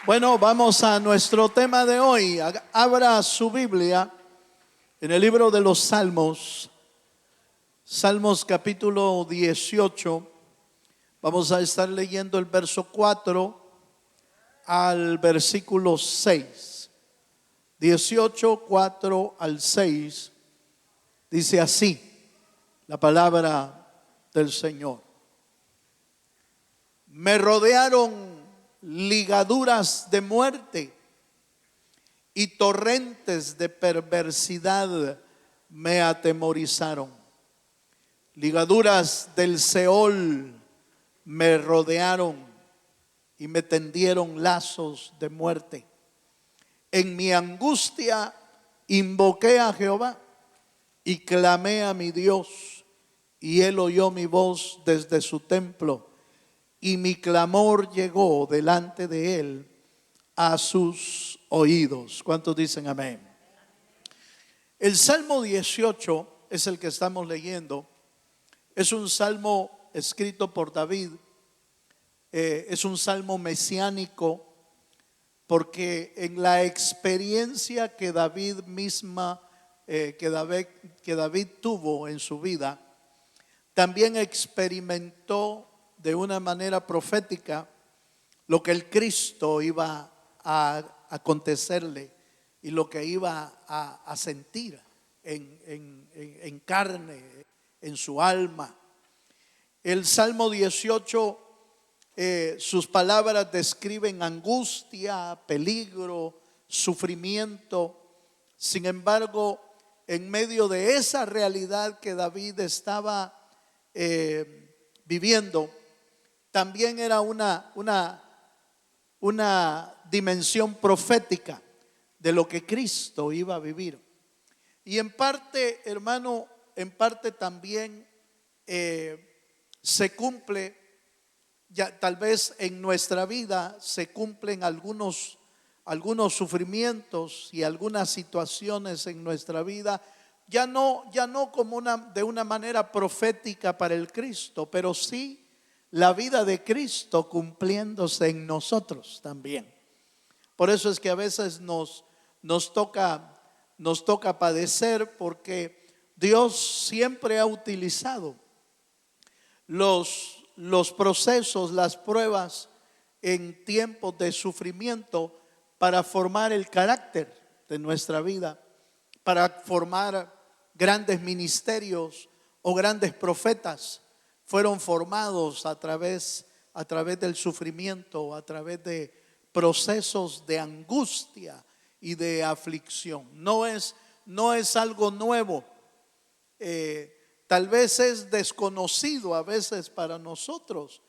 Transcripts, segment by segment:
Bueno, vamos a nuestro tema de hoy. Abra su Biblia en el libro de los Salmos, Salmos capítulo 18. Vamos a estar leyendo el verso 4 al versículo 6. 18, 4 al 6. Dice así la palabra del Señor. Me rodearon ligaduras de muerte y torrentes de perversidad me atemorizaron. Ligaduras del Seol me rodearon y me tendieron lazos de muerte. En mi angustia invoqué a Jehová y clamé a mi Dios, y él oyó mi voz desde su templo, y mi clamor llegó delante de él a sus oídos. ¿Cuántos dicen amén? El Salmo 18 es el que estamos leyendo. Es un salmo escrito por David. Es un salmo mesiánico, porque en la experiencia que David tuvo en su vida, también experimentó de una manera profética lo que el Cristo iba a acontecerle y lo que iba a sentir en carne, en su alma. El Salmo 18, sus palabras describen angustia, peligro, sufrimiento. Sin embargo, en medio de esa realidad que David estaba viviendo, también era una dimensión profética de lo que Cristo iba a vivir. Y en parte, hermano, en parte también se cumple, ya tal vez en nuestra vida se cumplen algunos sufrimientos y algunas situaciones en nuestra vida, ya no como de una manera profética para el Cristo, pero sí la vida de Cristo cumpliéndose en nosotros también. Por eso es que a veces nos toca padecer, porque Dios siempre ha utilizado los procesos, las pruebas en tiempos de sufrimiento para formar el carácter de nuestra vida, para formar grandes ministerios o grandes profetas. Fueron formados a través del sufrimiento, a través de procesos de angustia y de aflicción. No es algo nuevo. Tal vez es desconocido a veces para nosotros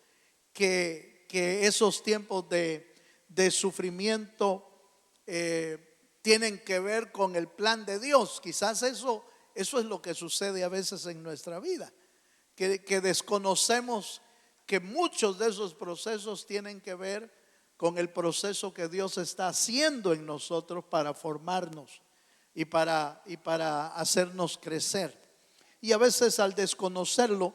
que esos tiempos de sufrimiento tienen que ver con el plan de Dios. Quizás eso es lo que sucede a veces en nuestra vida, que desconocemos que muchos de esos procesos tienen que ver con el proceso que Dios está haciendo en nosotros para formarnos y para hacernos crecer. Y a veces, al desconocerlo,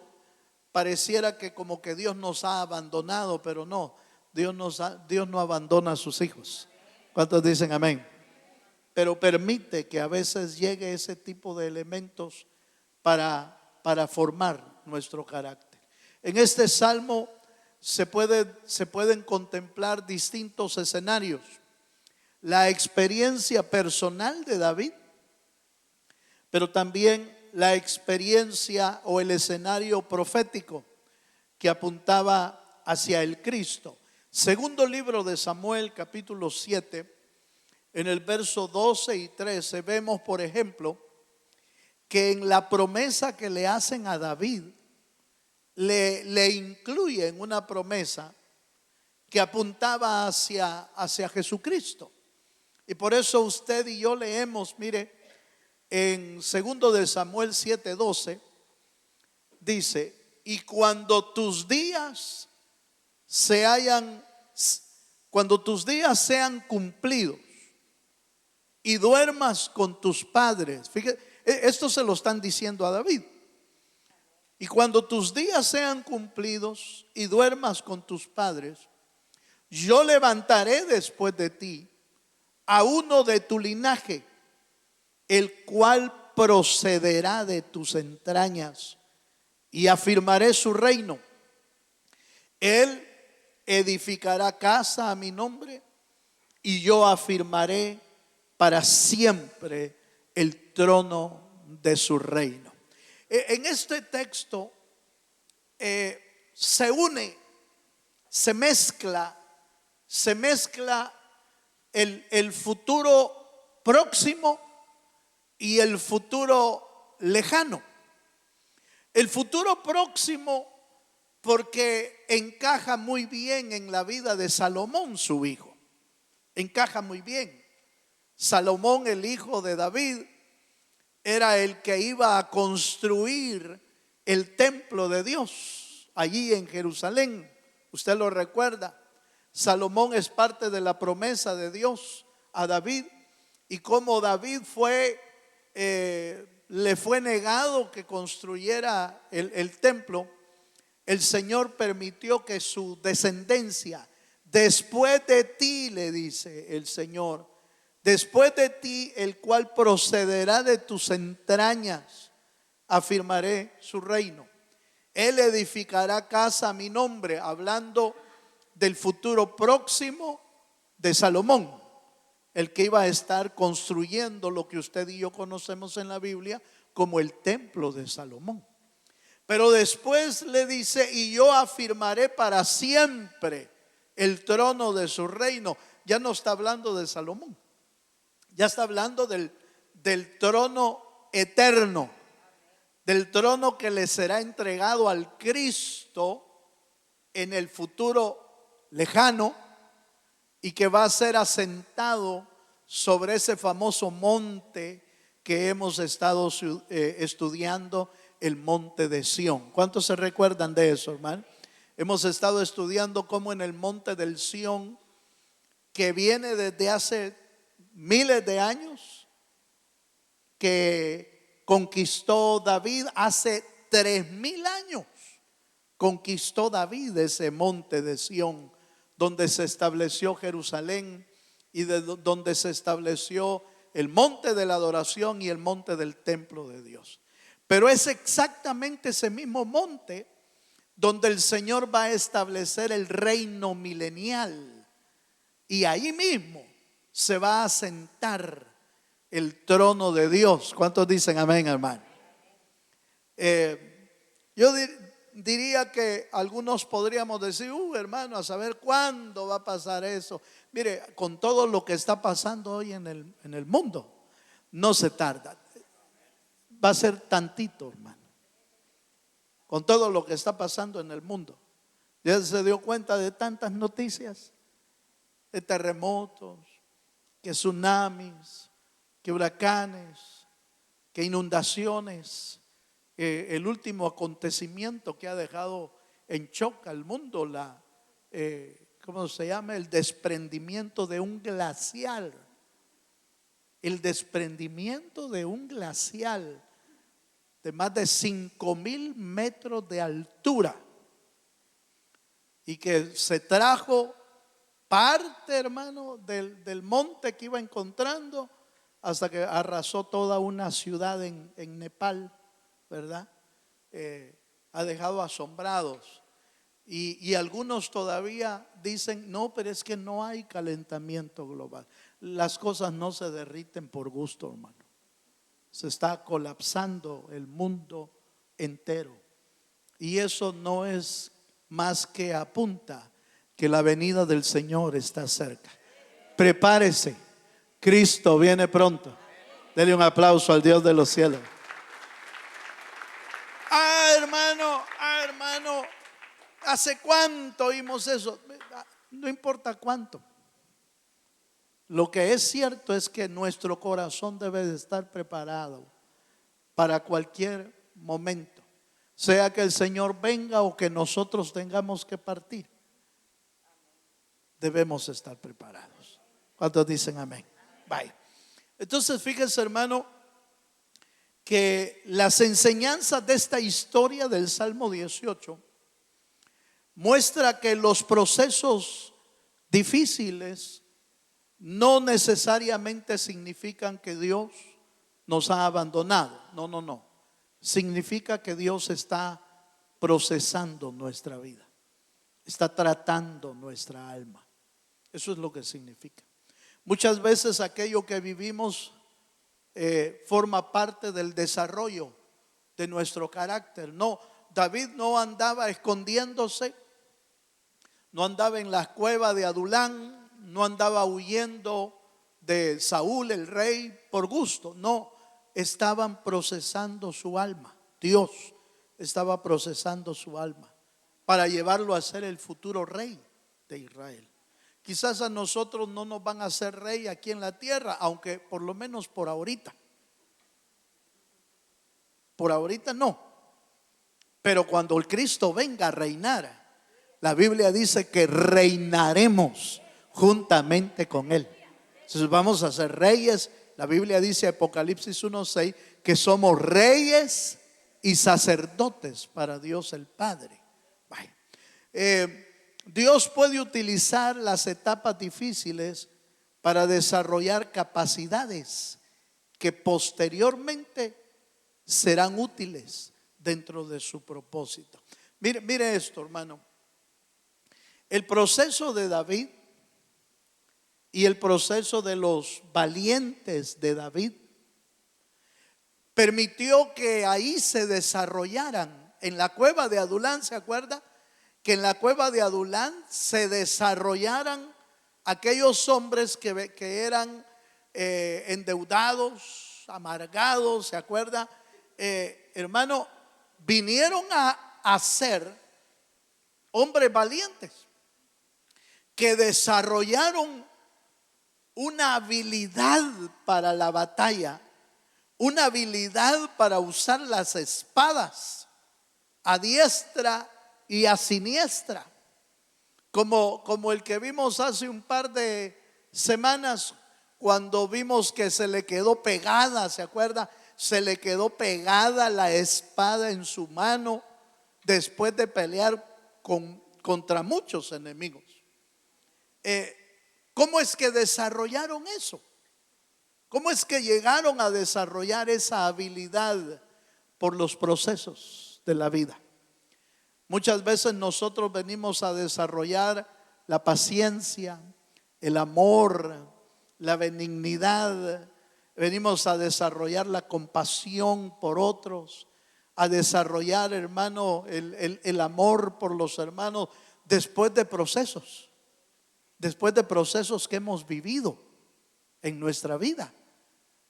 pareciera que como que Dios nos ha abandonado, pero no, Dios no abandona a sus hijos. ¿Cuántos dicen amén? Pero permite que a veces llegue ese tipo de elementos para formar nuestro carácter. En este salmo se pueden contemplar distintos escenarios. La experiencia personal de David, pero también la experiencia o el escenario profético que apuntaba hacia el Cristo. Segundo libro de Samuel, capítulo 7, en el verso 12 y 13 vemos, por ejemplo, que en la promesa que le hacen a David, le incluyen una promesa que apuntaba hacia Jesucristo. Y por eso usted y yo leemos, mire, en segundo de Samuel 7:12, dice: y cuando tus días sean cumplidos y duermas con tus padres. Fíjate, esto se lo están diciendo a David. Y cuando tus días sean cumplidos y duermas con tus padres, yo levantaré después de ti a uno de tu linaje, el cual procederá de tus entrañas, y afirmaré su reino. Él edificará casa a mi nombre, y yo afirmaré para siempre el trono de su reino. En este texto se une, se mezcla el futuro próximo y el futuro lejano. El futuro próximo porque encaja muy bien en la vida de Salomón, su hijo. Encaja muy bien. Salomón, el hijo de David, era el que iba a construir el templo de Dios allí en Jerusalén. Usted lo recuerda. Salomón es parte de la promesa de Dios a David, y como David le fue negado que construyera el templo, el Señor permitió que su descendencia, después de ti, le dice el Señor, después de ti, el cual procederá de tus entrañas, afirmaré su reino. Él edificará casa a mi nombre, hablando del futuro próximo de Salomón, el que iba a estar construyendo lo que usted y yo conocemos en la Biblia como el templo de Salomón. Pero después le dice, y yo afirmaré para siempre el trono de su reino. Ya no está hablando de Salomón, ya está hablando del trono eterno, del trono que le será entregado al Cristo en el futuro lejano, y que va a ser asentado sobre ese famoso monte que hemos estado estudiando, el monte de Sión. ¿Cuántos se recuerdan de eso, hermano? Hemos estado estudiando cómo en el monte del Sión, que viene desde hace miles de años, que conquistó David hace 3000 años, conquistó David ese monte de Sión, donde se estableció Jerusalén y donde se estableció el monte de la adoración y el monte del templo de Dios. Pero es exactamente ese mismo monte donde el Señor va a establecer el reino milenial, y ahí mismo se va a sentar el trono de Dios. ¿Cuántos dicen amén, hermano? Yo diría que algunos podríamos decir, hermano, a saber cuándo va a pasar eso. Mire, con todo lo que está pasando hoy en el mundo, no se tarda. Va a ser tantito, hermano. Con todo lo que está pasando en el mundo, ya se dio cuenta de tantas noticias, de terremotos, que tsunamis, que huracanes, que inundaciones. El último acontecimiento que ha dejado en shock al mundo, ¿cómo se llama? El desprendimiento de un glacial. El desprendimiento de un glacial de más de 5000 metros de altura, y que se trajo parte, hermano, del monte que iba encontrando, hasta que arrasó toda una ciudad en Nepal, ¿verdad? Ha dejado asombrados, y algunos todavía dicen, no, pero es que no hay calentamiento global. Las cosas no se derriten por gusto, hermano. Se está colapsando el mundo entero, y eso no es más que apunta que la venida del Señor está cerca. Prepárese, Cristo viene pronto. Dele un aplauso al Dios de los cielos. Hermano, ¿hace cuánto oímos eso? No importa cuánto. Lo que es cierto es que nuestro corazón debe de estar preparado para cualquier momento, sea que el Señor venga o que nosotros tengamos que partir. Debemos estar preparados. ¿Cuántos dicen amén? Bye. Entonces, fíjense, hermano, que las enseñanzas de esta historia del Salmo 18 muestra que los procesos difíciles no necesariamente significan que Dios nos ha abandonado. No, no, no. Significa que Dios está procesando nuestra vida, está tratando nuestra alma. Eso es lo que significa. Muchas veces aquello que vivimos forma parte del desarrollo de nuestro carácter. No, David no andaba escondiéndose, no andaba en la cueva de Adulán, no andaba huyendo de Saúl el rey por gusto. No, estaban procesando su alma. Dios estaba procesando su alma para llevarlo a ser el futuro rey de Israel. Quizás a nosotros no nos van a hacer rey aquí en la tierra, aunque por lo menos por ahorita. Por ahorita no. Pero cuando el Cristo venga a reinar, la Biblia dice que reinaremos juntamente con Él. Entonces vamos a ser reyes. La Biblia dice, Apocalipsis 1:6, que somos reyes y sacerdotes para Dios el Padre. Dios puede utilizar las etapas difíciles para desarrollar capacidades que posteriormente serán útiles dentro de su propósito. Mire esto, hermano. El proceso de David y el proceso de los valientes de David permitió que ahí se desarrollaran. En la cueva de Adulán, ¿se acuerda? Que en la cueva de Adulán se desarrollaran aquellos hombres que eran endeudados, amargados, ¿se acuerda? Hermano, vinieron a ser hombres valientes que desarrollaron una habilidad para la batalla, una habilidad para usar las espadas a diestra y a siniestra, como el que vimos hace un par de semanas, cuando vimos que se le quedó pegada, ¿se acuerda? Se le quedó pegada la espada en su mano después de pelear contra muchos enemigos. ¿Cómo es que desarrollaron eso? ¿Cómo es que llegaron a desarrollar esa habilidad? Por los procesos de la vida. Muchas veces nosotros venimos a desarrollar la paciencia, el amor, la benignidad. Venimos a desarrollar la compasión por otros, a desarrollar, hermano, el amor por los hermanos después de procesos que hemos vivido en nuestra vida.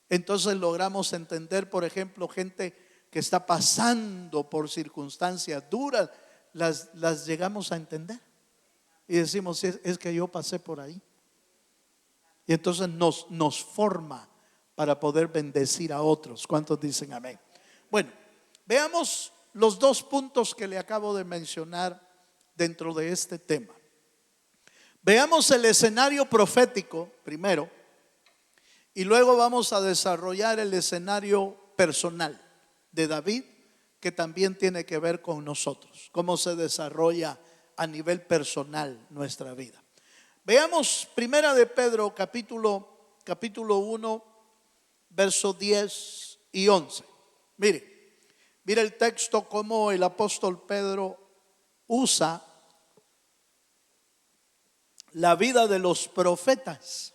Entonces logramos entender, por ejemplo, gente que está pasando por circunstancias duras, las llegamos a entender y decimos, es que yo pasé por ahí. Y entonces nos forma para poder bendecir a otros. ¿Cuántos dicen amén? Bueno, veamos los dos puntos que le acabo de mencionar dentro de este tema. Veamos el escenario profético primero y luego vamos a desarrollar el escenario personal de David, que también tiene que ver con nosotros, cómo se desarrolla a nivel personal nuestra vida. Veamos Primera de Pedro capítulo 1, versos 10 y 11. Mire el texto, cómo el apóstol Pedro usa la vida de los profetas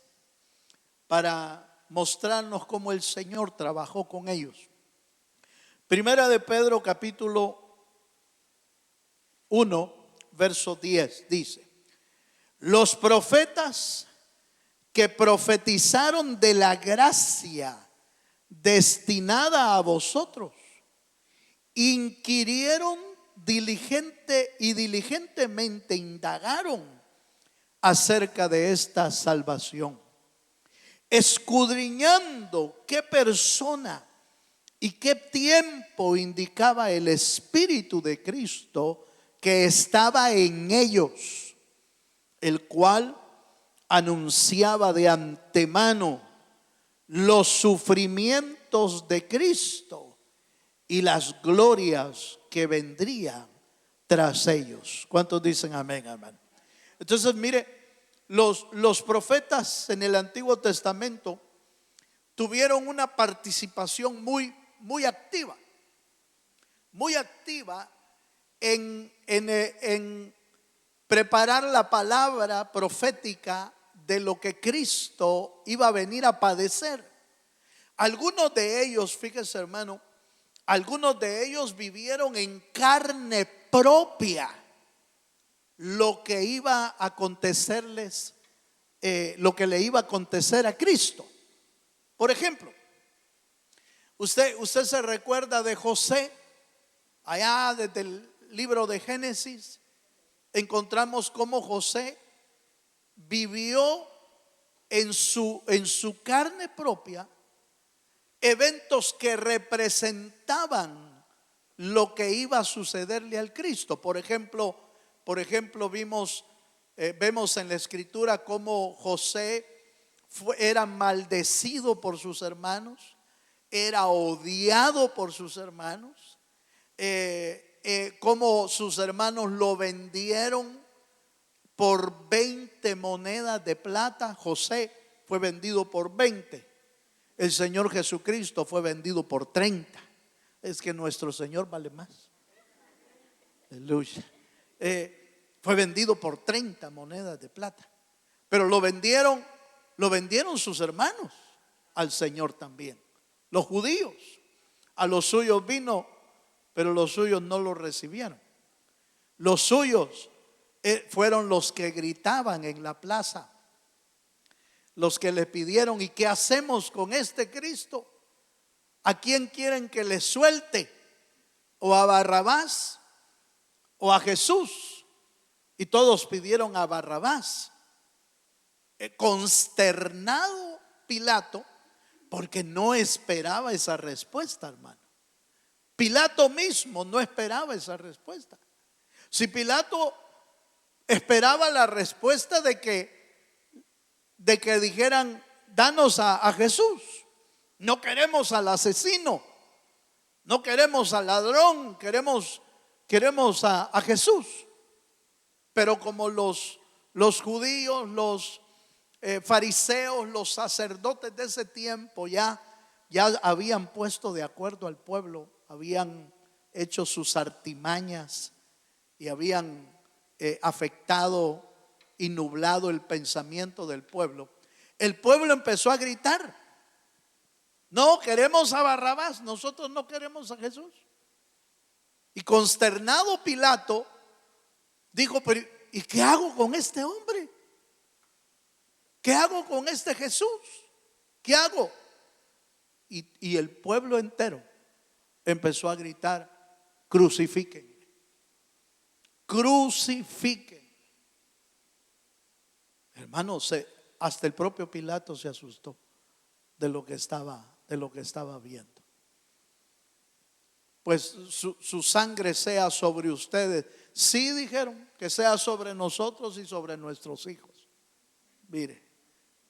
para mostrarnos cómo el Señor trabajó con ellos. Primera de Pedro capítulo 1, verso 10 dice: los profetas que profetizaron de la gracia destinada a vosotros inquirieron diligentemente indagaron acerca de esta salvación, escudriñando qué persona y qué tiempo indicaba el Espíritu de Cristo que estaba en ellos, el cual anunciaba de antemano los sufrimientos de Cristo y las glorias que vendrían tras ellos. ¿Cuántos dicen amén, amén? Entonces mire, los profetas en el Antiguo Testamento tuvieron una participación muy activa, en preparar la palabra profética de lo que Cristo iba a venir a padecer. Algunos de ellos, fíjese hermano, algunos de ellos vivieron en carne propia lo que iba a acontecerles, lo que le iba a acontecer a Cristo. Por ejemplo, usted se recuerda de José, allá desde el libro de Génesis, encontramos cómo José vivió en su carne propia eventos que representaban lo que iba a sucederle al Cristo. Por ejemplo, vemos en la escritura cómo José era maldecido por sus hermanos, era odiado por sus hermanos, cómo sus hermanos lo vendieron por 20 monedas de plata. José fue vendido por 20. El Señor Jesucristo fue vendido por 30. Es que nuestro Señor vale más. Aleluya. Fue vendido por 30 monedas de plata. Pero lo vendieron sus hermanos al Señor también. Los judíos. A los suyos vino, pero los suyos no lo recibieron. Los suyos fueron los que gritaban en la plaza, los que le pidieron: ¿y qué hacemos con este Cristo? ¿A quién quieren que le suelte? ¿O a Barrabás o a Jesús? Y todos pidieron a Barrabás. Consternado Pilato, porque no esperaba esa respuesta, hermano. Pilato mismo no esperaba esa respuesta. Si Pilato esperaba la respuesta de que dijeran: danos a Jesús, no queremos al asesino, no queremos al ladrón, queremos a Jesús. Pero como los judíos, los fariseos, los sacerdotes de ese tiempo ya habían puesto de acuerdo al pueblo, habían hecho sus artimañas y habían afectado y nublado el pensamiento del pueblo. El pueblo empezó a gritar: no queremos a Barrabás, nosotros no queremos a Jesús. Y consternado Pilato dijo: pero ¿y qué hago con este hombre? ¿Qué hago con este Jesús? ¿Qué hago? Y el pueblo entero empezó a gritar: crucifiquen, crucifiquen. Hermanos, hasta el propio Pilato se asustó de lo que estaba viendo. Pues su sangre sea sobre ustedes. Sí, dijeron, que sea sobre nosotros y sobre nuestros hijos. Mire,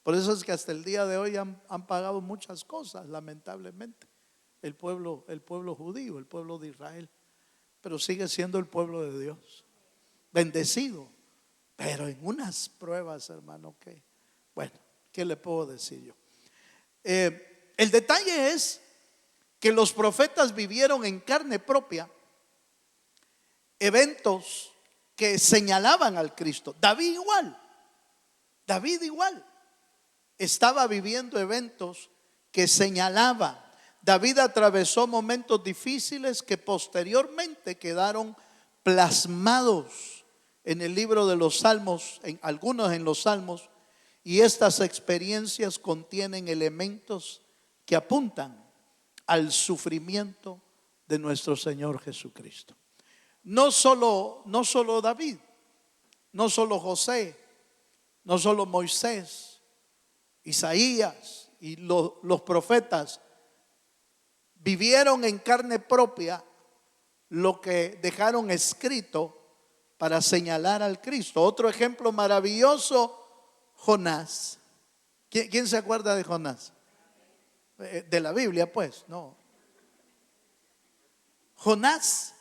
por eso es que hasta el día de hoy han pagado muchas cosas, lamentablemente, el pueblo judío, el pueblo de Israel. Pero sigue siendo el pueblo de Dios, bendecido, pero en unas pruebas, hermano, que, bueno, ¿qué le puedo decir yo? El detalle es que los profetas vivieron en carne propia eventos que señalaban al Cristo. David igual estaba viviendo eventos que señalaban. David atravesó momentos difíciles que posteriormente quedaron plasmados en el libro de los Salmos, algunos en los Salmos, y estas experiencias contienen elementos que apuntan al sufrimiento de nuestro Señor Jesucristo. No solo David, no solo José, no solo Moisés, Isaías y los profetas vivieron en carne propia lo que dejaron escrito para señalar al Cristo. Otro ejemplo maravilloso, Jonás. ¿Quién se acuerda de Jonás? De la Biblia, pues, no. Jonás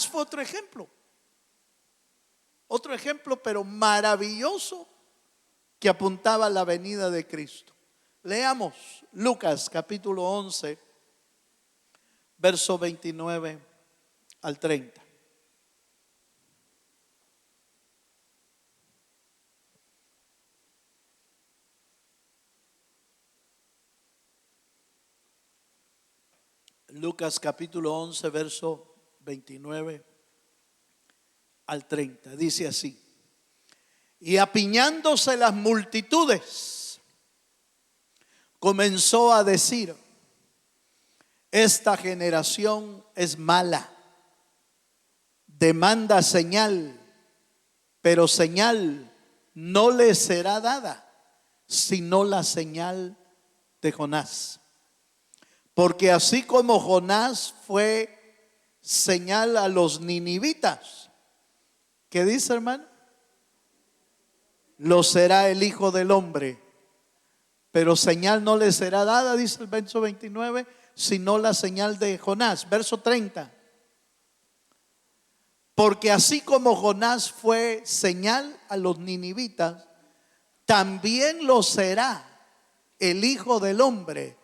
fue otro ejemplo. Otro ejemplo, pero maravilloso, que apuntaba a la venida de Cristo. Leamos Lucas capítulo 11, verso 29 al 30. Lucas capítulo 11, verso 29 al 30. Dice así: y apiñándose las multitudes, comenzó a decir: esta generación es mala, demanda señal, pero señal no le será dada, sino la señal de Jonás. Porque así como Jonás fue señal a los ninivitas, ¿qué dice, hermano? Lo será el Hijo del Hombre, pero señal no le será dada, dice el verso 29, sino la señal de Jonás. Verso 30. Porque así como Jonás fue señal a los ninivitas, también lo será el Hijo del Hombre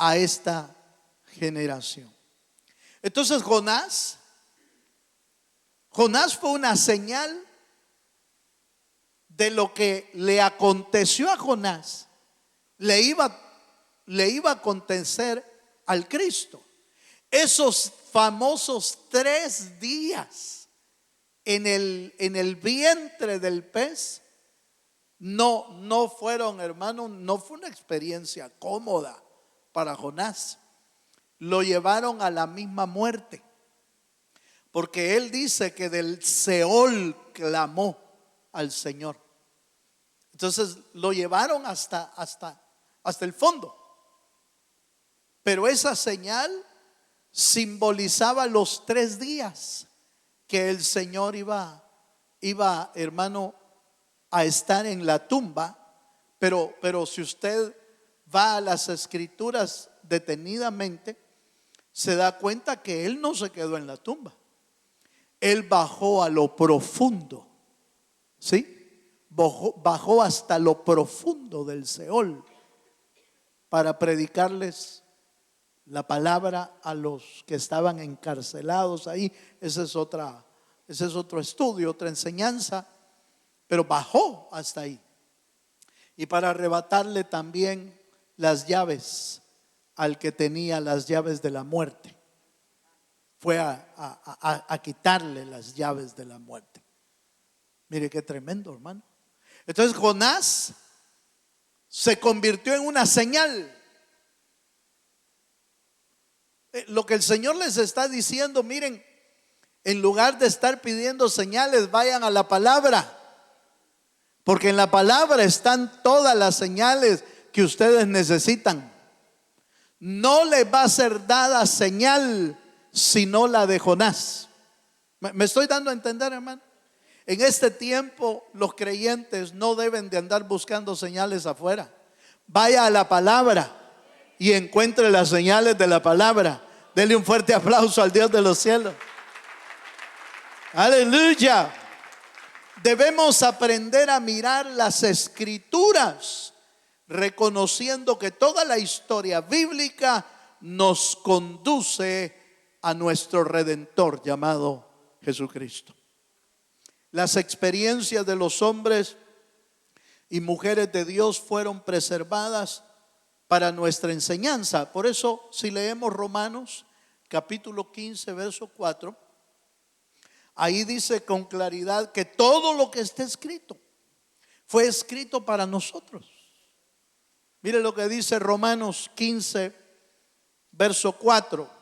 a esta generación. Entonces Jonás fue una señal de lo que le aconteció a Jonás, le iba a acontecer al Cristo. Esos famosos 3 días en el vientre del pez no fueron, hermano, no fue una experiencia cómoda para Jonás. Lo llevaron a la misma muerte, porque él dice que del Seol clamó al Señor. Entonces lo llevaron hasta el fondo. Pero esa señal simbolizaba los 3 días que el Señor iba, hermano, a estar en la tumba. Pero si usted va a las escrituras detenidamente, se da cuenta que él no se quedó en la tumba. Él bajó a lo profundo, ¿sí? Bajó hasta lo profundo del Seol para predicarles la palabra a los que estaban encarcelados ahí. Ese es otro estudio, otra enseñanza, pero bajó hasta ahí. Y para arrebatarle también las llaves al que tenía las llaves de la muerte. Fue a quitarle las llaves de la muerte. Mire qué tremendo, hermano. Entonces Jonás se convirtió en una señal. Lo que el Señor les está diciendo: miren, en lugar de estar pidiendo señales, vayan a la palabra, porque en la palabra están todas las señales que ustedes necesitan. No les va a ser dada señal sino la de Jonás. ¿Me estoy dando a entender, hermano? En este tiempo los creyentes no deben de andar buscando señales afuera. Vaya a la palabra y encuentre las señales de la palabra. Dele un fuerte aplauso al Dios de los cielos. Aleluya. Debemos aprender a mirar las escrituras, reconociendo que toda la historia bíblica nos conduce a nuestro Redentor llamado Jesucristo. Las experiencias de los hombres y mujeres de Dios fueron preservadas para nuestra enseñanza. Por eso, si leemos Romanos capítulo 15, verso 4, ahí dice con claridad que todo lo que está escrito fue escrito para nosotros. Mire lo que dice Romanos 15, verso 4.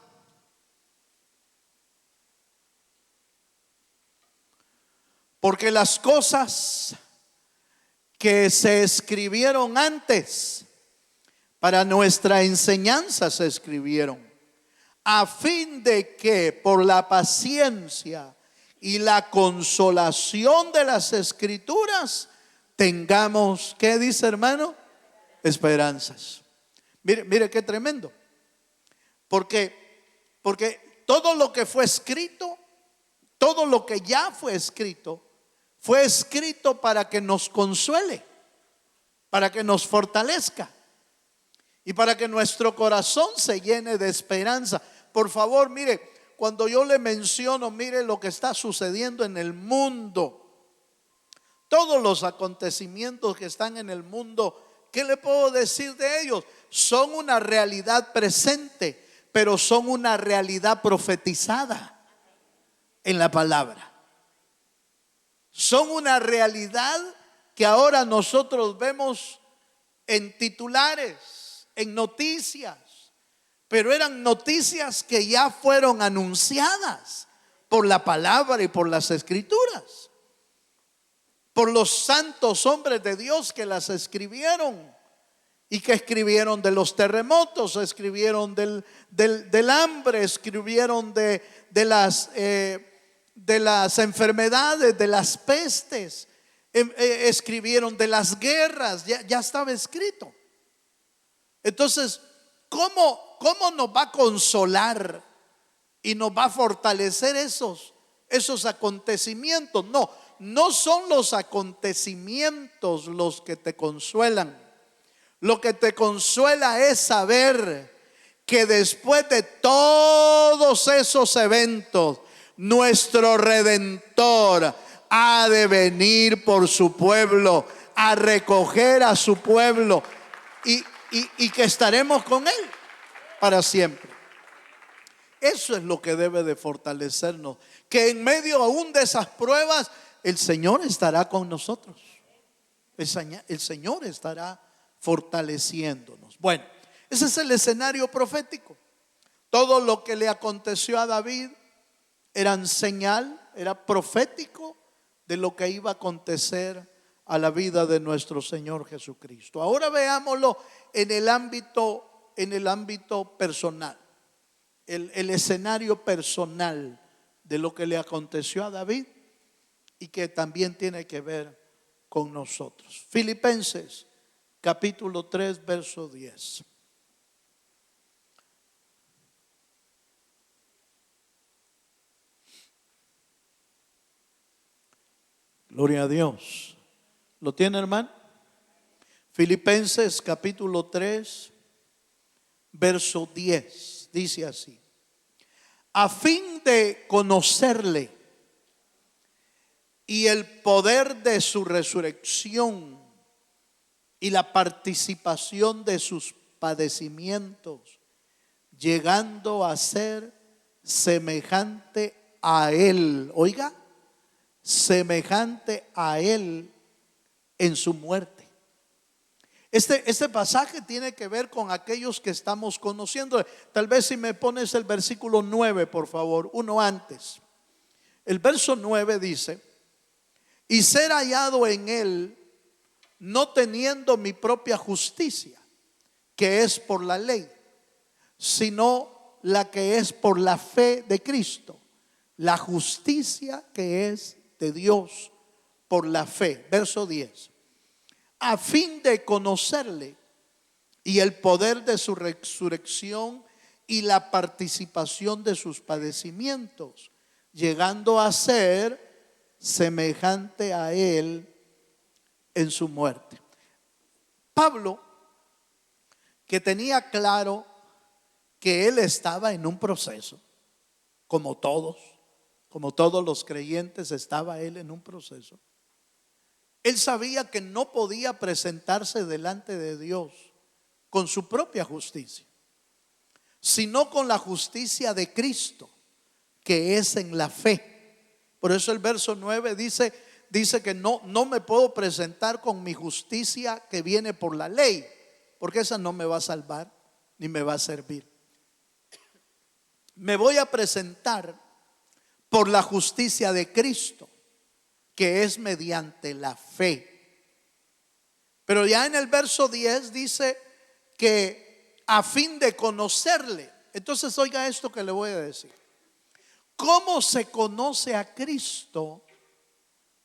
Porque las cosas que se escribieron antes para nuestra enseñanza se escribieron, a fin de que por la paciencia y la consolación de las escrituras tengamos, ¿qué dice, hermano? Esperanzas. Mire qué tremendo. Porque todo lo que fue escrito, todo lo que ya fue escrito, Fue escrito para que nos consuele, para que nos fortalezca y para que nuestro corazón se llene de esperanza. Por favor, mire, cuando yo le menciono, mire lo que está sucediendo en el mundo. Todos los acontecimientos que están en el mundo, ¿qué le puedo decir de ellos? Son una realidad presente, pero son una realidad profetizada en la palabra. Son una realidad que ahora nosotros vemos en titulares, en noticias, pero eran noticias que ya fueron anunciadas por la palabra y por las escrituras, por los santos hombres de Dios que las escribieron y que escribieron de los terremotos, escribieron del hambre, escribieron de las enfermedades, de las pestes, escribieron de las guerras, ya estaba escrito. Entonces, ¿cómo nos va a consolar y nos va a fortalecer esos acontecimientos? No son los acontecimientos los que te consuelan. Lo que te consuela es saber que después de todos esos eventos, nuestro Redentor ha de venir por su pueblo, a recoger a su pueblo y que estaremos con él para siempre. Eso es lo que debe de fortalecernos, que en medio aún de esas pruebas el Señor estará con nosotros. El Señor estará fortaleciéndonos. Bueno, ese es el escenario profético. Todo lo que le aconteció a David era señal, era profético de lo que iba a acontecer a la vida de nuestro Señor Jesucristo. Ahora veámoslo en el ámbito personal, el escenario personal de lo que le aconteció a David y que también tiene que ver con nosotros. Filipenses capítulo 3, verso 10. Gloria a Dios. ¿Lo tiene, hermano? Filipenses capítulo 3, verso 10. Dice así: a fin de conocerle y el poder de su resurrección y la participación de sus padecimientos, llegando a ser semejante a él. Oiga, semejante a él en su muerte. Este pasaje tiene que ver con aquellos que estamos conociendo. Tal vez si me pones el versículo 9, por favor, uno antes. El verso 9 dice: y ser hallado en él, no teniendo mi propia justicia, que es por la ley, sino la que es por la fe de Cristo, la justicia que es de Dios por la fe. Verso 10: a fin de conocerle y el poder de su resurrección y la participación de sus padecimientos, llegando a ser semejante a él en su muerte. Pablo, que tenía claro que él estaba en un proceso, como todos los creyentes, estaba él en un proceso. Él sabía que no podía presentarse delante de Dios con su propia justicia, sino con la justicia de Cristo, que es en la fe. Por eso el verso 9 dice que no me puedo presentar con mi justicia que viene por la ley, porque esa no me va a salvar ni me va a servir. Me voy a presentar por la justicia de Cristo, que es mediante la fe. Pero ya en el verso 10 dice que a fin de conocerle. Entonces oiga esto que le voy a decir. ¿Cómo se conoce a Cristo?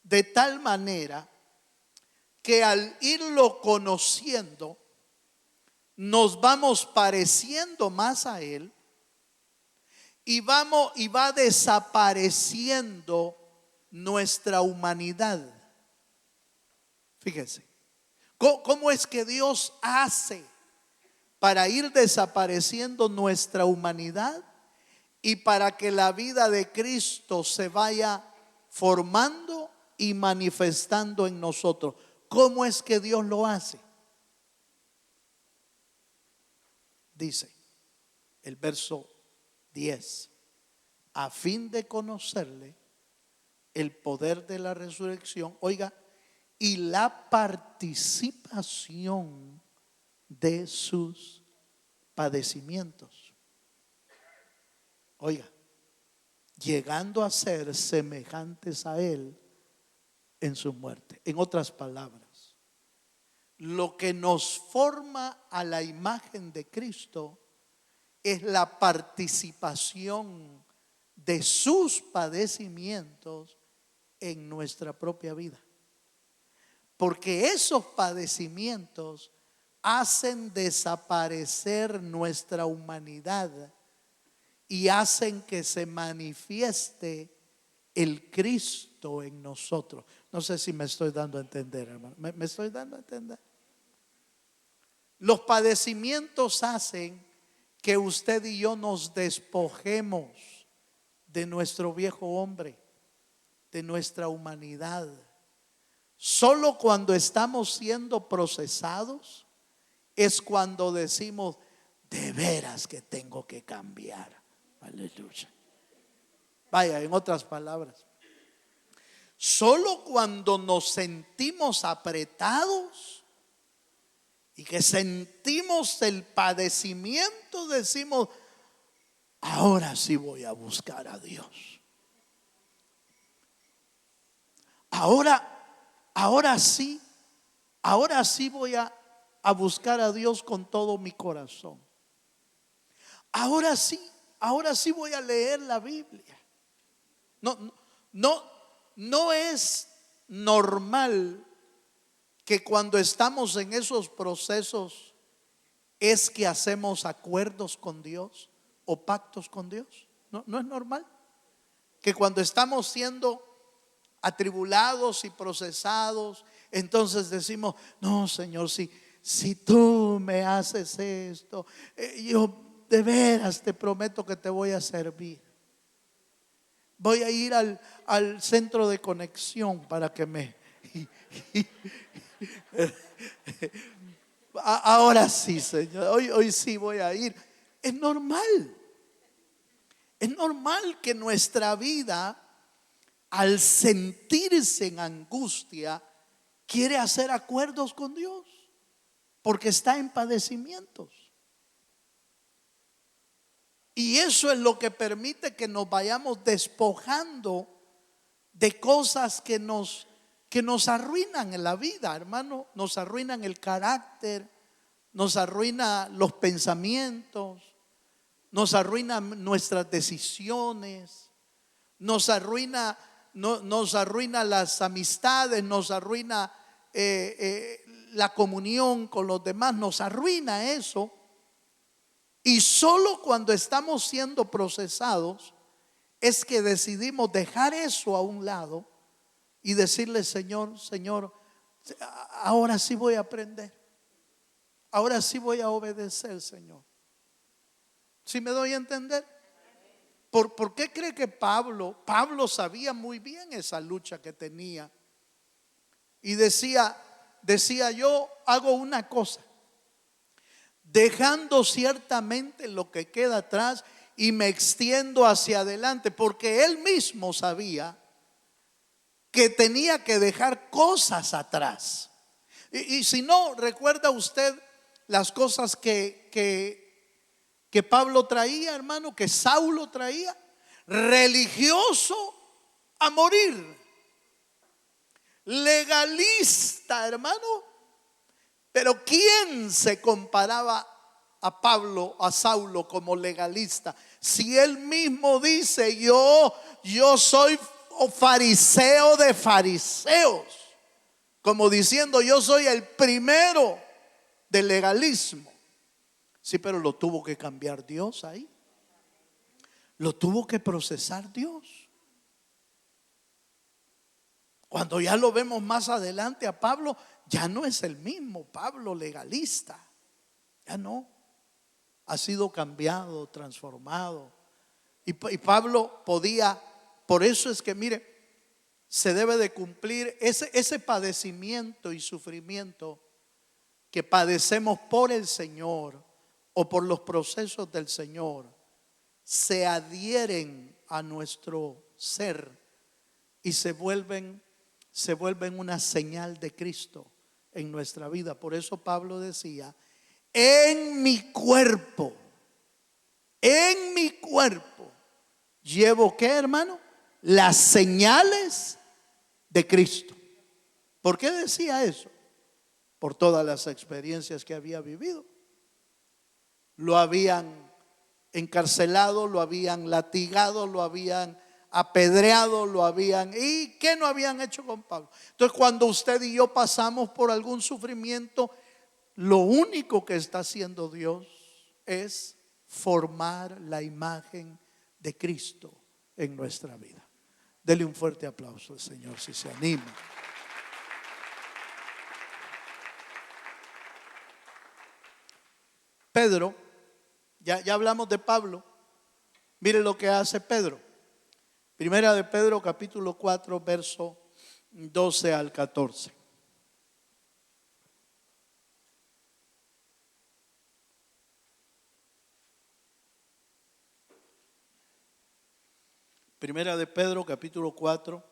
De tal manera que al irlo conociendo nos vamos pareciendo más a él y va desapareciendo nuestra humanidad. Fíjense, ¿cómo es que Dios hace para ir desapareciendo nuestra humanidad y para que la vida de Cristo se vaya formando y manifestando en nosotros? ¿Cómo es que Dios lo hace? Dice el verso 10: a fin de conocerle el poder de la resurrección, oiga, y la participación de sus padecimientos. Oiga, llegando a ser semejantes a él en su muerte. En otras palabras, lo que nos forma a la imagen de Cristo es la participación de sus padecimientos en nuestra propia vida. Porque esos padecimientos hacen desaparecer nuestra humanidad y hacen que se manifieste el Cristo en nosotros. No sé si me estoy dando a entender, hermano. ¿Me estoy dando a entender? Los padecimientos hacen que usted y yo nos despojemos de nuestro viejo hombre, de nuestra humanidad. Solo cuando estamos siendo procesados es cuando decimos: de veras que tengo que cambiar. Aleluya. Vaya, en otras palabras, solo cuando nos sentimos apretados y que sentimos el padecimiento, decimos: ahora sí voy a buscar a Dios. Ahora sí voy a buscar a Dios con todo mi corazón. Ahora sí voy a leer la Biblia. No es normal que cuando estamos en esos procesos es que hacemos acuerdos con Dios o pactos con Dios. No es normal que cuando estamos siendo atribulados y procesados, entonces decimos: no, Señor, si tú me haces esto, yo de veras te prometo que te voy a servir. Voy a ir al centro de conexión para que me ahora sí, Señor, hoy sí voy a ir. Es normal que nuestra vida, al sentirse en angustia, quiere hacer acuerdos con Dios porque está en padecimientos. Y eso es lo que permite que nos vayamos despojando de cosas que nos arruinan en la vida, hermano. Nos arruinan el carácter, nos arruinan los pensamientos, nos arruinan nuestras decisiones, nos arruina las amistades, nos arruina la comunión con los demás, nos arruina eso. Y solo cuando estamos siendo procesados es que decidimos dejar eso a un lado y decirle: Señor, ahora sí voy a aprender, ahora sí voy a obedecer, Señor. ¿Sí me doy a entender? ¿Por qué cree que Pablo sabía muy bien esa lucha que tenía? Y decía: yo hago una cosa, dejando ciertamente lo que queda atrás y me extiendo hacia adelante, porque él mismo sabía que tenía que dejar cosas atrás. Y si no, recuerda usted las cosas que Pablo traía, hermano, que Saulo traía: religioso a morir, legalista, hermano. Pero ¿quién se comparaba a Pablo, a Saulo, como legalista? Si él mismo dice: yo soy fariseo de fariseos, como diciendo: yo soy el primero del legalismo. Sí, pero lo tuvo que cambiar Dios ahí. Lo tuvo que procesar Dios. Cuando ya lo vemos más adelante a Pablo, ya no es el mismo Pablo legalista. Ya no. Ha sido cambiado, transformado. Y Pablo podía, por eso es que mire, se debe de cumplir ese padecimiento y sufrimiento que padecemos por el Señor o por los procesos del Señor. Se adhieren a nuestro ser y se vuelven una señal de Cristo en nuestra vida. Por eso Pablo decía: en mi cuerpo llevo, ¿qué, hermano? Las señales de Cristo. ¿Por qué decía eso? Por todas las experiencias que había vivido. Lo habían encarcelado, lo habían latigado, lo habían apedreado, ¿y qué no habían hecho con Pablo? Entonces, cuando usted y yo pasamos por algún sufrimiento, lo único que está haciendo Dios es formar la imagen de Cristo en nuestra vida. Dele un fuerte aplauso al Señor si se anima. Pedro, ya hablamos de Pablo. Mire lo que hace Pedro. Primera de Pedro, capítulo 4, verso 12 al 14. Primera de Pedro, capítulo 4,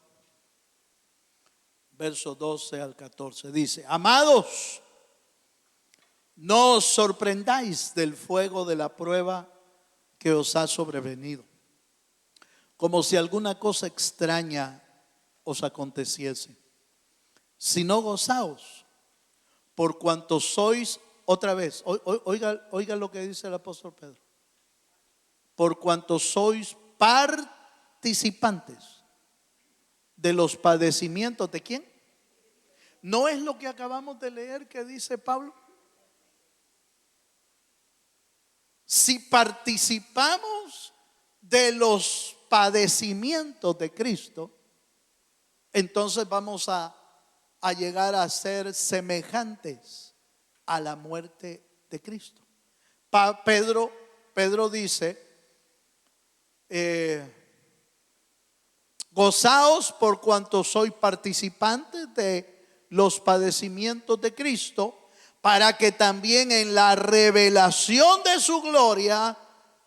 verso 12 al 14. Dice: amados, no os sorprendáis del fuego de la prueba que os ha sobrevenido, como si alguna cosa extraña os aconteciese, sino gozaos por cuanto sois, otra vez, oiga lo que dice el apóstol Pedro, por cuanto sois participantes de los padecimientos. ¿De quién? ¿No es lo que acabamos de leer que dice Pablo? Si participamos de los padecimientos de Cristo, entonces vamos a llegar a ser semejantes a la muerte de Cristo. Pedro dice: gozaos por cuanto sois participantes de los padecimientos de Cristo, para que también en la revelación de su gloria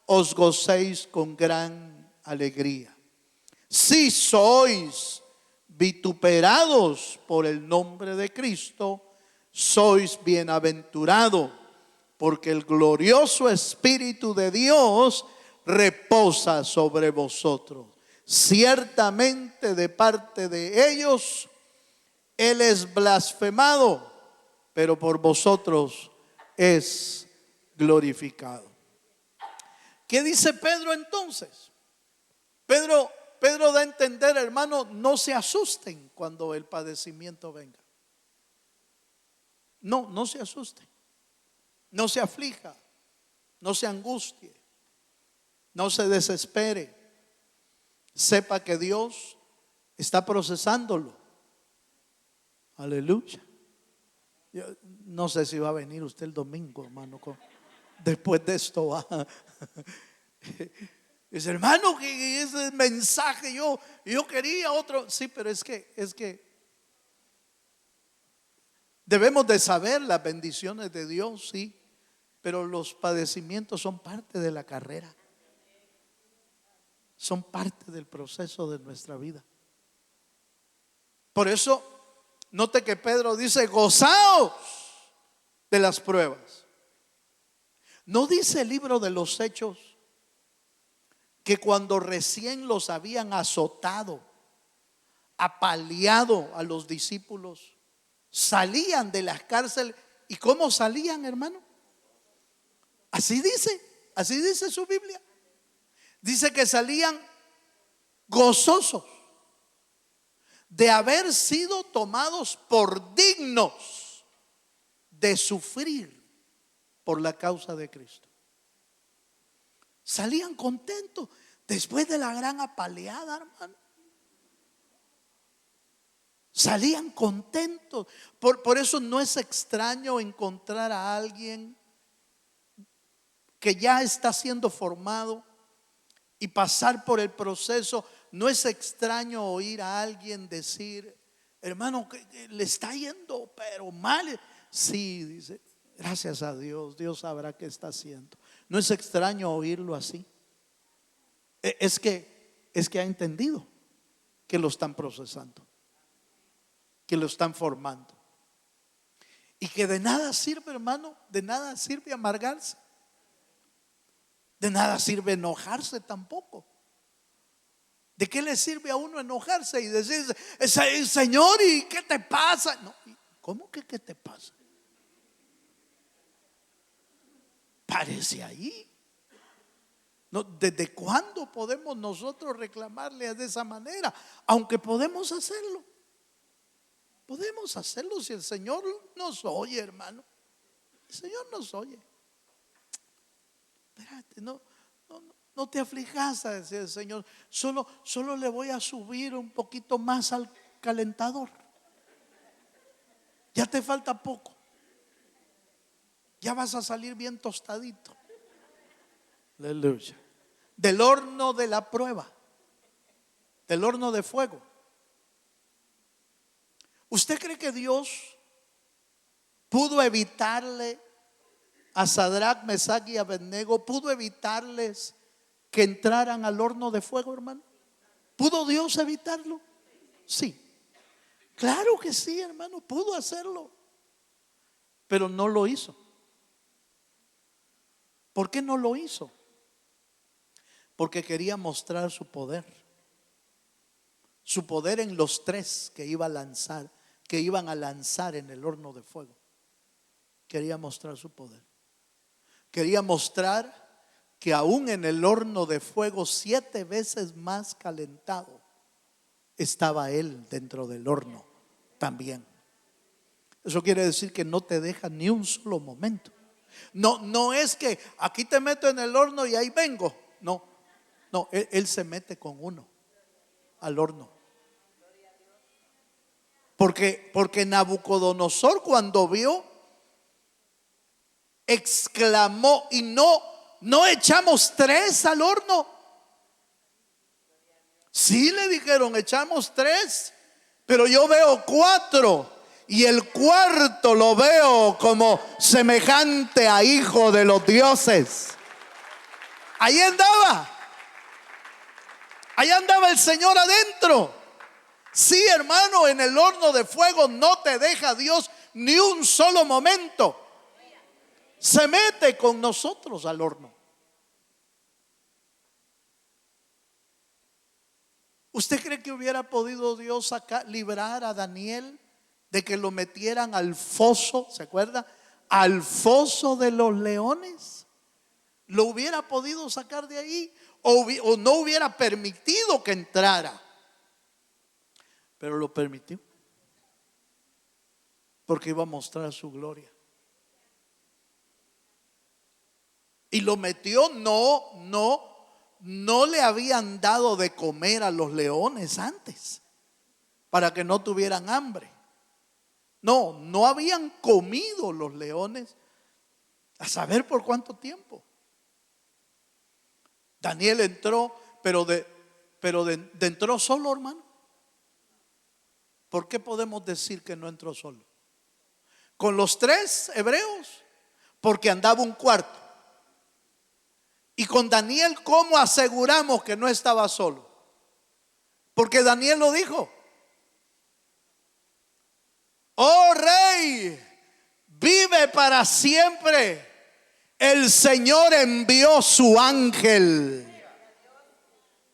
os gocéis con gran alegría. Si sois vituperados por el nombre de Cristo, sois bienaventurados, porque el glorioso Espíritu de Dios reposa sobre vosotros. Ciertamente de parte de ellos Él es blasfemado, pero por vosotros es glorificado. ¿Qué dice Pedro entonces? Pedro da a entender, hermano, no se asusten cuando el padecimiento venga. No se asusten, no se aflija, no se angustie, no se desespere. Sepa que Dios está procesándolo. Aleluya. Yo no sé si va a venir usted el domingo, hermano. Después de esto va. Dice: hermano, que ese mensaje yo quería otro. Sí, pero es que debemos de saber las bendiciones de Dios, sí, pero los padecimientos son parte de la carrera. Son parte del proceso de nuestra vida. Por eso, note que Pedro dice: gozaos de las pruebas. ¿No dice el libro de los Hechos que cuando recién los habían azotado, apaleado a los discípulos, salían de las cárceles? ¿Y cómo salían, hermano? Así dice su Biblia. Dice que salían gozosos de haber sido tomados por dignos de sufrir por la causa de Cristo. Salían contentos después de la gran apaleada, hermano. Salían contentos. Por eso no es extraño encontrar a alguien que ya está siendo formado y pasar por el proceso. No es extraño oír a alguien decir: hermano, que le está yendo pero mal. Sí, dice, gracias a Dios, Dios sabrá qué está haciendo. No es extraño oírlo así. Es que ha entendido que lo están procesando, que lo están formando, y que de nada sirve, hermano, de nada sirve amargarse, de nada sirve enojarse tampoco. ¿De qué le sirve a uno enojarse y decir: Señor, ¿y qué te pasa? No, ¿cómo que qué te pasa? Parece ahí. No, ¿desde cuándo podemos nosotros reclamarle de esa manera? Aunque podemos hacerlo. Podemos hacerlo si el Señor nos oye, hermano. El Señor nos oye. Espérate, no te aflijas, a decir el Señor. Solo le voy a subir un poquito más al calentador. Ya te falta poco. Ya vas a salir bien tostadito. Aleluya. Del horno de la prueba, del horno de fuego. ¿Usted cree que Dios pudo evitarle a Sadrach, Mesach y Abednego? ¿Pudo evitarles que entraran al horno de fuego, hermano? ¿Pudo Dios evitarlo? Sí, claro que sí, hermano, pudo hacerlo, pero no lo hizo. ¿Por qué no lo hizo? Porque quería mostrar su poder. Su poder en los tres que iban a lanzar en el horno de fuego. Quería mostrar su poder. Quería mostrar que aún en el horno de fuego 7 veces más calentado, estaba él dentro del horno también. Eso quiere decir que no te deja ni un solo momento. No es que aquí te meto en el horno y ahí vengo. No, él se mete con uno al horno. Porque Nabucodonosor, cuando vio, exclamó: y no echamos 3 al horno. Sí, le dijeron: echamos 3, pero yo veo 4, y el cuarto lo veo como semejante a hijo de los dioses. Ahí andaba el Señor adentro. Sí, hermano, en el horno de fuego no te deja Dios ni un solo momento. Se mete con nosotros al horno. ¿Usted cree que hubiera podido Dios librar a Daniel de que lo metieran al foso? ¿Se acuerda? Al foso de los leones. ¿Lo hubiera podido sacar de ahí? ¿O no hubiera permitido que entrara? Pero lo permitió, porque iba a mostrar su gloria. Y lo metió. No le habían dado de comer a los leones antes, para que no tuvieran hambre. No habían comido los leones a saber por cuánto tiempo. Daniel entró, pero entró solo, hermano. ¿Por qué podemos decir que no entró solo? Con los 3 hebreos, porque andaba un cuarto. Y con Daniel, ¿cómo aseguramos que no estaba solo? Porque Daniel lo dijo: oh rey, vive para siempre. El Señor envió su ángel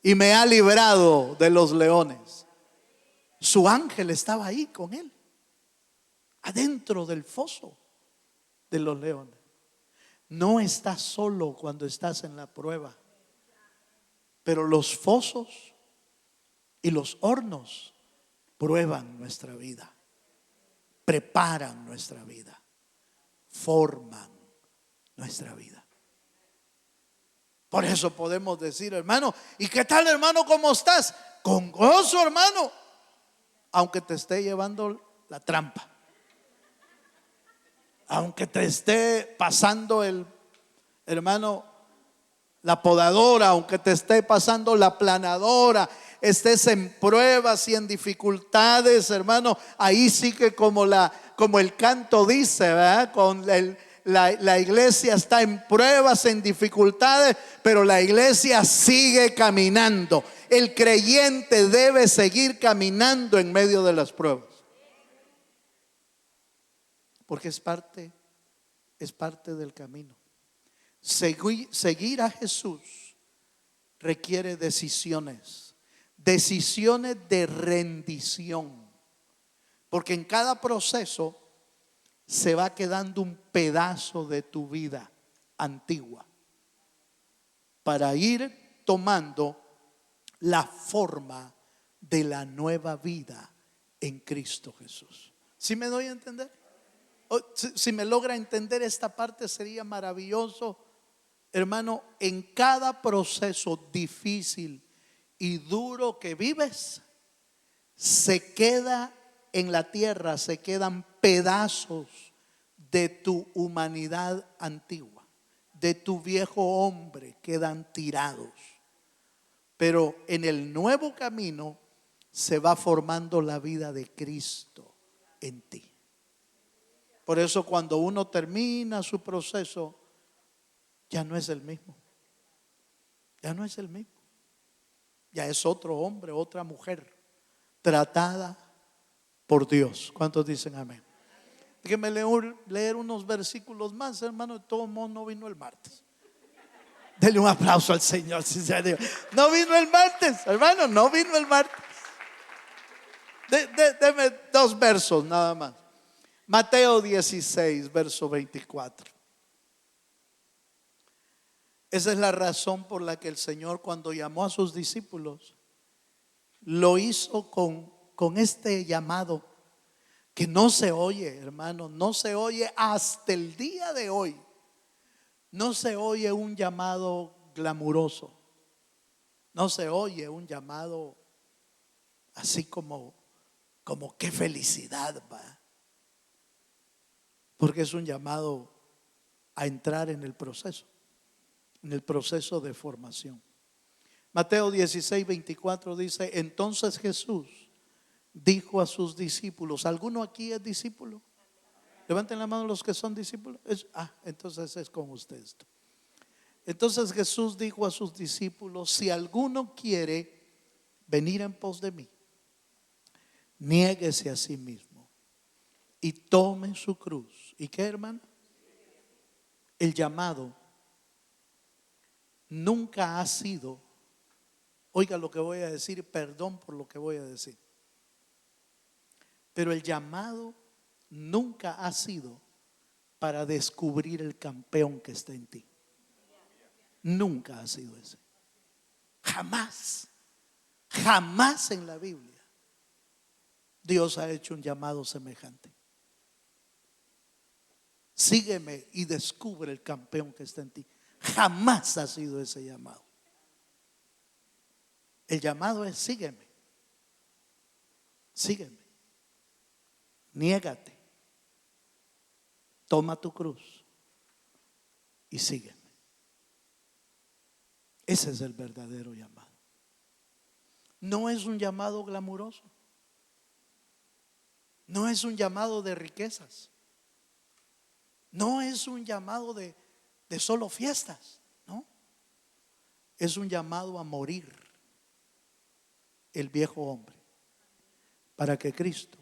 y me ha librado de los leones. Su ángel estaba ahí con él, adentro del foso de los leones. No estás solo cuando estás en la prueba, pero los fosos y los hornos prueban nuestra vida, preparan nuestra vida, forman nuestra vida. Por eso podemos decir: hermano, ¿y qué tal, hermano? ¿Cómo estás? Con gozo, hermano. aunque te esté llevando la trampa, aunque te esté pasando hermano, la podadora, aunque te esté pasando la planadora, estés en pruebas y en dificultades, hermano, ahí sí que como el canto dice, ¿verdad? La iglesia está en pruebas, en dificultades, pero la iglesia sigue caminando. El creyente debe seguir caminando en medio de las pruebas, porque es parte del camino. Seguir a Jesús requiere decisiones de rendición, porque en cada proceso se va quedando un pedazo de tu vida antigua para ir tomando la forma de la nueva vida en Cristo Jesús. ¿Sí me doy a entender? Si me logra entender esta parte, sería maravilloso, hermano. En cada proceso difícil y duro que vives, se queda en la tierra, se quedan pedazos de tu humanidad antigua, de tu viejo hombre, quedan tirados. Pero en el nuevo camino se va formando la vida de Cristo en ti. Por eso cuando uno termina su proceso, ya no es el mismo. Ya no es el mismo. Ya es otro hombre, otra mujer, tratada por Dios. ¿Cuántos dicen amén? Déjenme leer unos versículos más, hermano. De todo modo no vino el martes. Denle un aplauso al Señor, si se dio. No vino el martes, hermano, no vino el martes. Deme 2 versos nada más. Mateo 16, verso 24. Esa es la razón por la que el Señor, cuando llamó a sus discípulos, lo hizo con este llamado que no se oye, hermano, no se oye hasta el día de hoy. No se oye un llamado glamuroso, no se oye un llamado así como qué felicidad, va. Porque es un llamado a entrar en el proceso de formación. Mateo 16, 24 dice: entonces Jesús dijo a sus discípulos. ¿Alguno aquí es discípulo? Levanten la mano los que son discípulos. Entonces es con ustedes. Entonces Jesús dijo a sus discípulos: si alguno quiere venir en pos de mí, niéguese a sí mismo y tome su cruz. ¿Y qué, hermano? El llamado nunca ha sido, oiga lo que voy a decir, perdón por lo que voy a decir, pero el llamado nunca ha sido para descubrir el campeón que está en ti. Nunca ha sido ese. Jamás, jamás en la Biblia Dios ha hecho un llamado semejante. Sígueme y descubre el campeón que está en ti. Jamás ha sido ese llamado. El llamado es: sígueme, sígueme, niégate, toma tu cruz y sígueme. Ese es el verdadero llamado. No es un llamado glamuroso, no es un llamado de riquezas, no es un llamado de solo fiestas, no. Es un llamado a morir el viejo hombre para que Cristo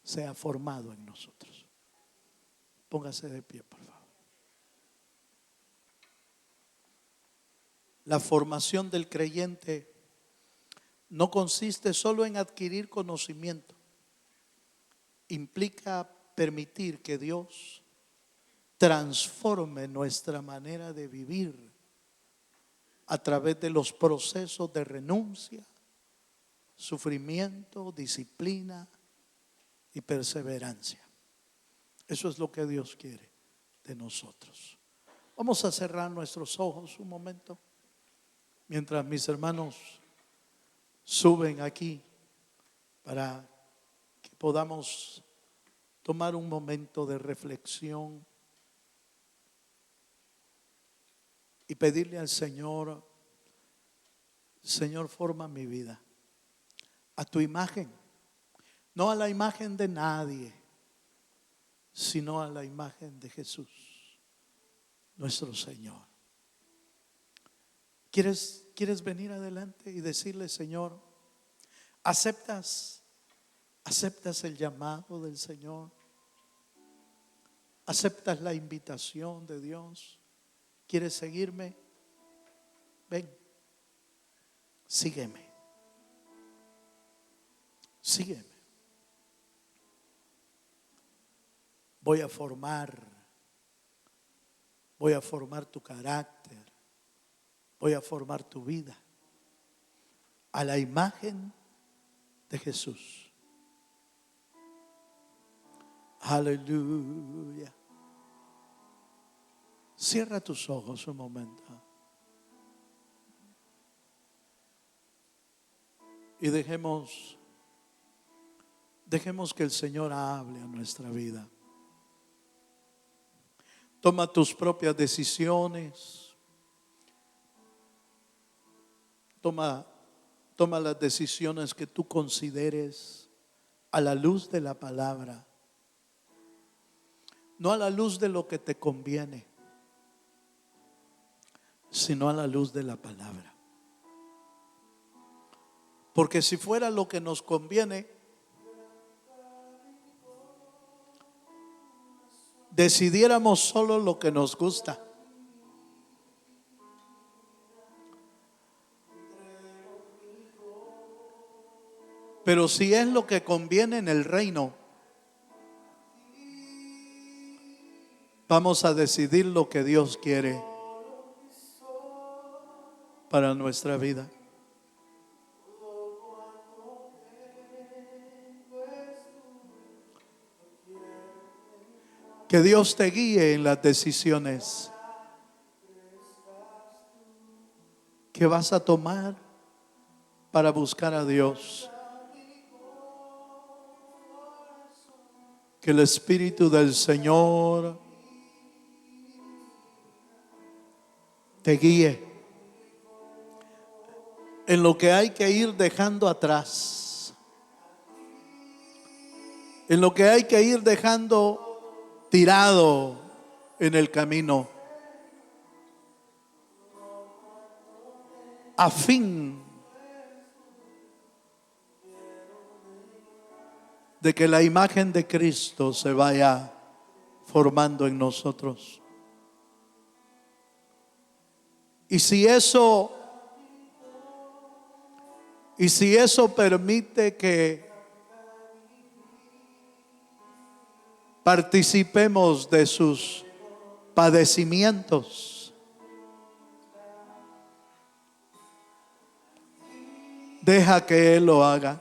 sea formado en nosotros. Póngase de pie, por favor. La formación del creyente no consiste solo en adquirir conocimiento. Implica permitir que Dios transforme nuestra manera de vivir a través de los procesos de renuncia, sufrimiento, disciplina y perseverancia. Eso es lo que Dios quiere de nosotros. Vamos a cerrar nuestros ojos un momento mientras mis hermanos suben aquí para podamos tomar un momento de reflexión y pedirle al Señor: Señor, forma mi vida a tu imagen, no a la imagen de nadie, sino a la imagen de Jesús, nuestro Señor. ¿Quieres venir adelante y decirle: Señor, ¿aceptas el llamado del Señor? ¿Aceptas la invitación de Dios? ¿Quieres seguirme? Ven, sígueme. Sígueme. Voy a formar tu carácter, voy a formar tu vida a la imagen de Jesús. Aleluya. Cierra tus ojos un momento y dejemos que el Señor hable a nuestra vida. Toma tus propias decisiones. Toma las decisiones que tú consideres a la luz de la palabra, no a la luz de lo que te conviene, sino a la luz de la palabra. Porque si fuera lo que nos conviene, decidiéramos solo lo que nos gusta. Pero si es lo que conviene en el reino, vamos a decidir lo que Dios quiere para nuestra vida. Que Dios te guíe en las decisiones que vas a tomar para buscar a Dios. Que el Espíritu del Señor te guíe en lo que hay que ir dejando atrás, en lo que hay que ir dejando tirado en el camino, a fin de que la imagen de Cristo se vaya formando en nosotros. Y si eso permite que participemos de sus padecimientos, deja que Él lo haga.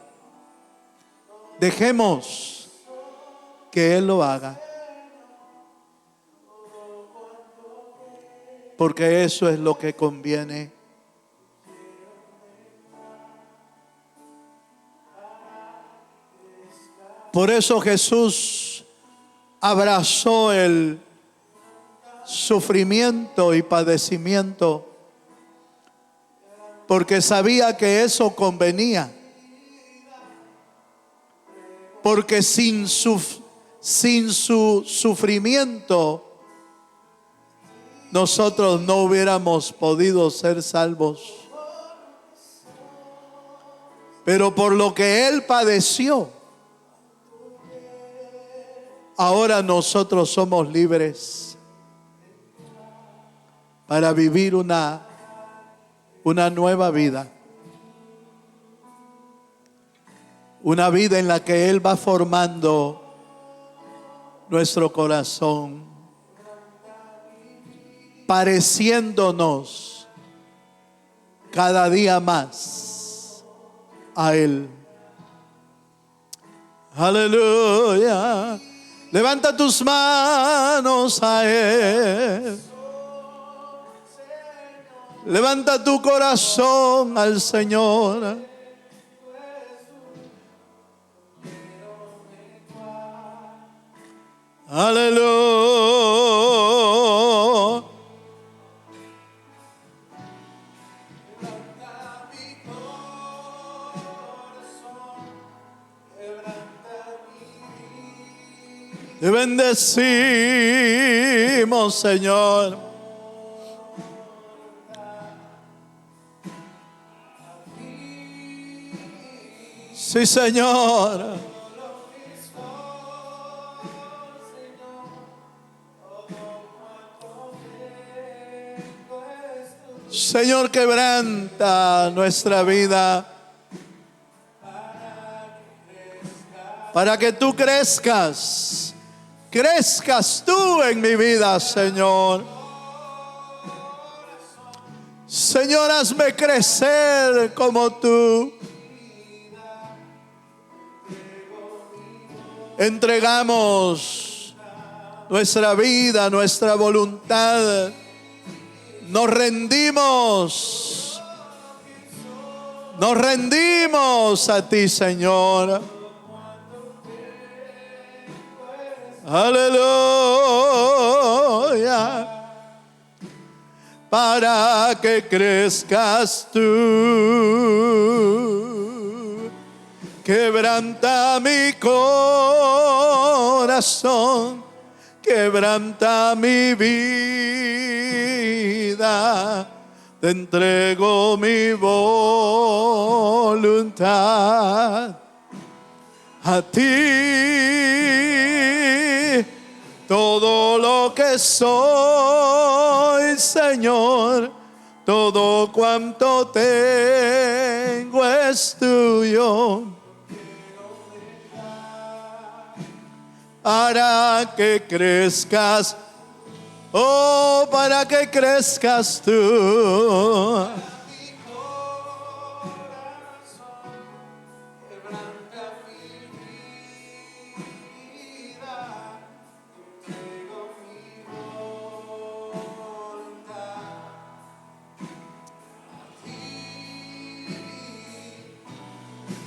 Dejemos que Él lo haga, porque eso es lo que conviene. Por eso Jesús abrazó el sufrimiento y padecimiento, porque sabía que eso convenía. Porque sin su sufrimiento nosotros no hubiéramos podido ser salvos. Pero por lo que Él padeció, ahora nosotros somos libres para vivir una nueva vida. Una vida en la que Él va formando nuestro corazón, pareciéndonos cada día más a Él. Aleluya. Levanta tus manos a Él. Levanta tu corazón al Señor. Aleluya. Te bendecimos, Señor. Sí, Señor. Señor, quebranta nuestra vida para que tú crezcas. Crezcas tú en mi vida, Señor. Señor, hazme crecer como tú. Entregamos nuestra vida, nuestra voluntad. Nos rendimos a ti, Señor. Aleluya. Para que crezcas tú. Quebranta mi corazón, quebranta mi vida, te entrego mi voluntad a ti. Todo lo que soy, Señor, todo cuanto tengo es tuyo. Para que crezcas, oh, para que crezcas tú.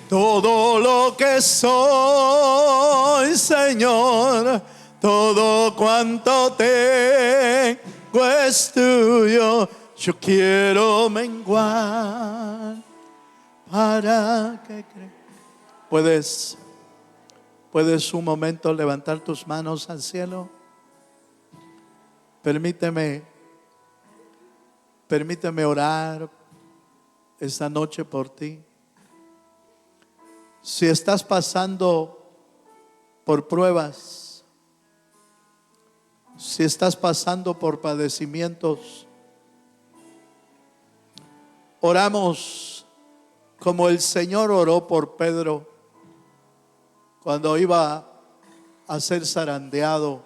Todo lo que soy, Señor, todo cuanto tengo es tuyo. Yo quiero menguar para que crezca. ¿Puedes un momento levantar tus manos al cielo? Permíteme orar esta noche por ti. Si estás pasando por pruebas, si estás pasando por padecimientos, oramos como el Señor oró por Pedro cuando iba a ser zarandeado,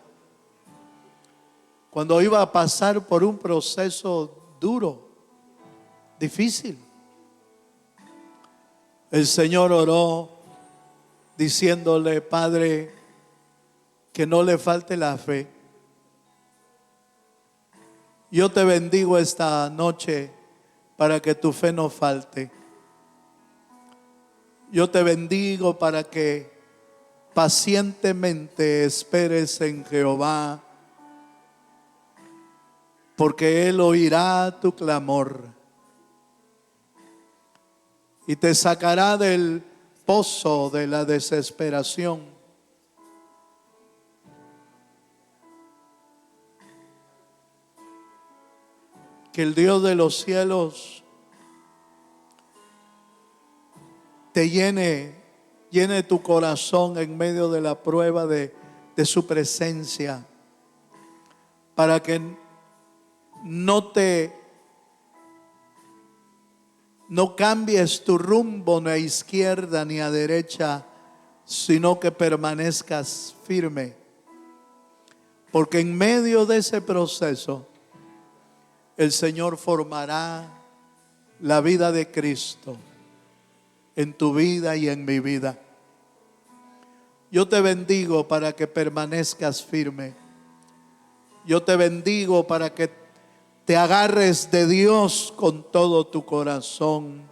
cuando iba a pasar por un proceso duro, difícil. El Señor oró diciéndole: Padre, que no le falte la fe. Yo te bendigo esta noche para que tu fe no falte. Yo te bendigo para que pacientemente esperes en Jehová, porque Él oirá tu clamor y te sacará del pozo de la desesperación. Que el Dios de los cielos te llene tu corazón en medio de la prueba de su presencia, para que no cambies tu rumbo ni a izquierda ni a derecha, sino que permanezcas firme. Porque en medio de ese proceso, el Señor formará la vida de Cristo en tu vida y en mi vida. Yo te bendigo para que permanezcas firme. Yo te bendigo para que te agarres de Dios con todo tu corazón.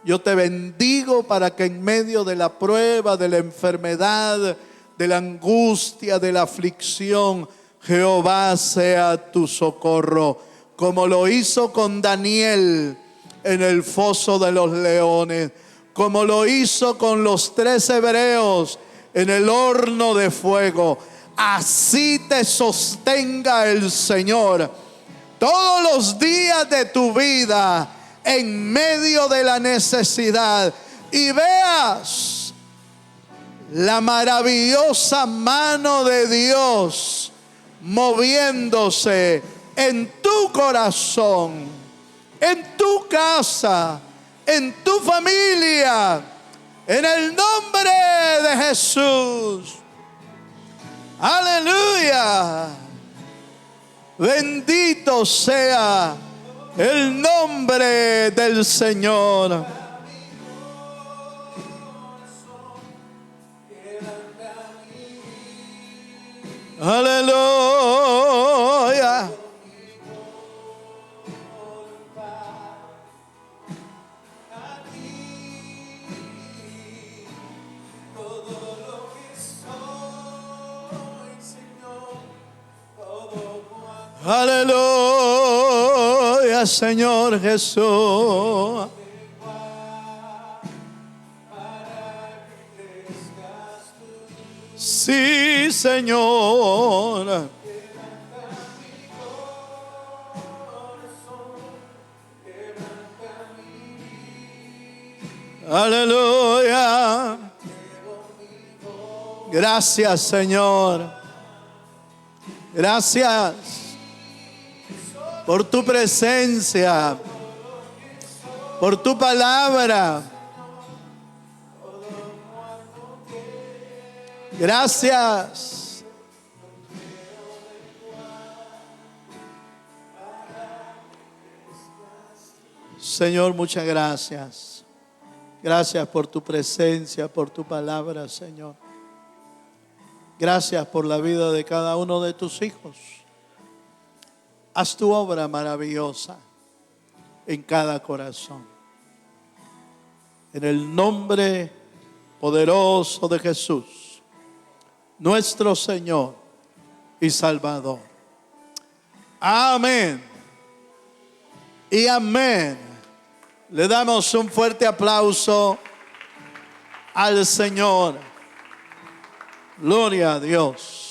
Yo te bendigo para que en medio de la prueba, de la enfermedad, de la angustia, de la aflicción, Jehová sea tu socorro, como lo hizo con Daniel en el foso de los leones, como lo hizo con los 3 hebreos en el horno de fuego. Así te sostenga el Señor todos los días de tu vida en medio de la necesidad, y veas la maravillosa mano de Dios moviéndose en tu corazón, en tu casa, en tu familia, en el nombre de Jesús. Aleluya. Bendito sea el nombre del Señor. Aleluya. Aleluya, Señor Jesús. Sí, Señor. Aleluya. Gracias, Señor. Gracias por tu presencia, por tu palabra. Gracias. Señor, muchas gracias. Gracias por tu presencia, por tu palabra, Señor. Gracias por la vida de cada uno de tus hijos. Haz tu obra maravillosa en cada corazón. En el nombre poderoso de Jesús, nuestro Señor y Salvador. Amén y amén. Le damos un fuerte aplauso al Señor. Gloria a Dios.